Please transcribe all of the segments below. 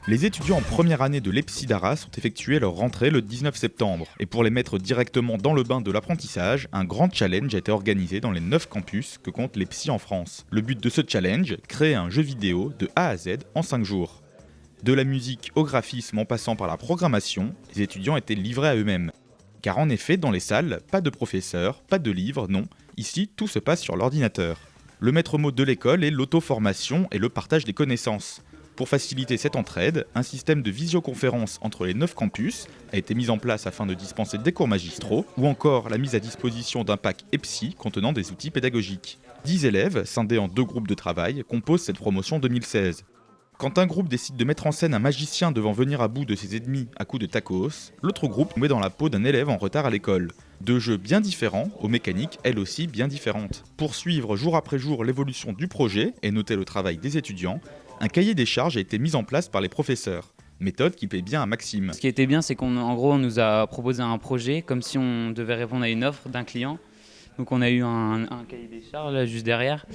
Les étudiants en première année de l'EPSI d'Arras ont effectué leur rentrée le 19 septembre. Et pour les mettre directement dans le bain de l'apprentissage, un grand challenge a été organisé dans les 9 campus que compte l'EPSI en France. Le but de ce challenge, créer un jeu vidéo de A à Z en 5 jours. De la musique au graphisme en passant par la programmation, les étudiants étaient livrés à eux-mêmes. Car en effet, dans les salles, pas de professeurs, pas de livres, non. Ici, tout se passe sur l'ordinateur. Le maître mot de l'école est l'auto-formation et le partage des connaissances. Pour faciliter cette entraide, un système de visioconférence entre les 9 campus a été mis en place afin de dispenser des cours magistraux, ou encore la mise à disposition d'un pack EPSI contenant des outils pédagogiques. 10 élèves, scindés en 2 groupes de travail, composent cette promotion 2016. Quand un groupe décide de mettre en scène un magicien devant venir à bout de ses ennemis à coups de tacos, l'autre groupe met dans la peau d'un élève en retard à l'école. 2 jeux bien différents, aux mécaniques elles aussi bien différentes. Pour suivre jour après jour l'évolution du projet et noter le travail des étudiants, un cahier des charges a été mis en place par les professeurs. Méthode qui plaît bien à Maxime. Ce qui était bien, c'est qu'en gros, on nous a proposé un projet comme si on devait répondre à une offre d'un client. Donc on a eu un cahier des charges là, juste derrière.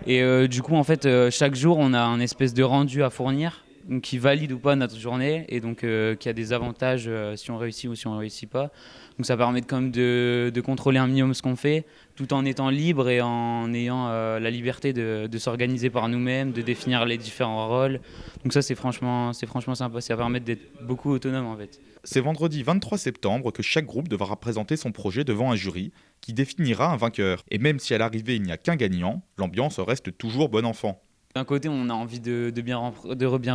Et du coup, en fait, chaque jour, on a un espèce de rendu à fournir, donc, qui valide ou pas notre journée, et donc qui a des avantages si on réussit ou si on ne réussit pas. Donc ça permet quand même de contrôler un minimum ce qu'on fait, tout en étant libre et en ayant la liberté de s'organiser par nous-mêmes, de définir les différents rôles. Donc ça, c'est franchement sympa, ça permet d'être beaucoup autonome en fait. C'est vendredi 23 septembre que chaque groupe devra présenter son projet devant un jury qui définira un vainqueur. Et même si à l'arrivée il n'y a qu'un gagnant, l'ambiance reste toujours bon enfant. D'un côté, on a envie de bien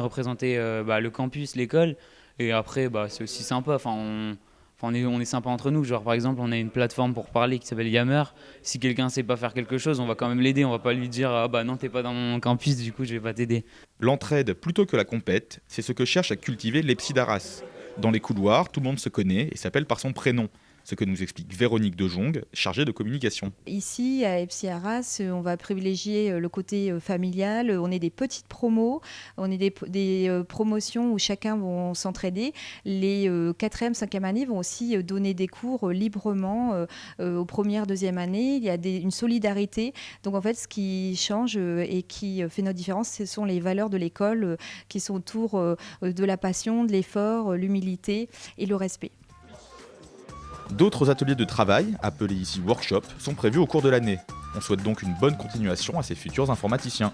représenter le campus, l'école, et après, c'est aussi sympa. On est sympa entre nous. Genre, par exemple, on a une plateforme pour parler qui s'appelle Yammer. Si quelqu'un sait pas faire quelque chose, on va quand même l'aider. On va pas lui dire ah bah non, t'es pas dans mon campus, du coup je vais pas t'aider. L'entraide plutôt que la compète, c'est ce que cherche à cultiver l'EPSI d'Arras. Dans les couloirs, tout le monde se connaît et s'appelle par son prénom. Ce que nous explique Véronique De Jong, chargée de communication. Ici, à EPSI Arras, on va privilégier le côté familial. On est des petites promos, on est des promotions où chacun va s'entraider. Les 4e, 5e années vont aussi donner des cours librement aux premières, 2e années. Il y a une solidarité. Donc en fait, ce qui change et qui fait notre différence, ce sont les valeurs de l'école qui sont autour de la passion, de l'effort, l'humilité et le respect. D'autres ateliers de travail, appelés ici workshops, sont prévus au cours de l'année. On souhaite donc une bonne continuation à ces futurs informaticiens.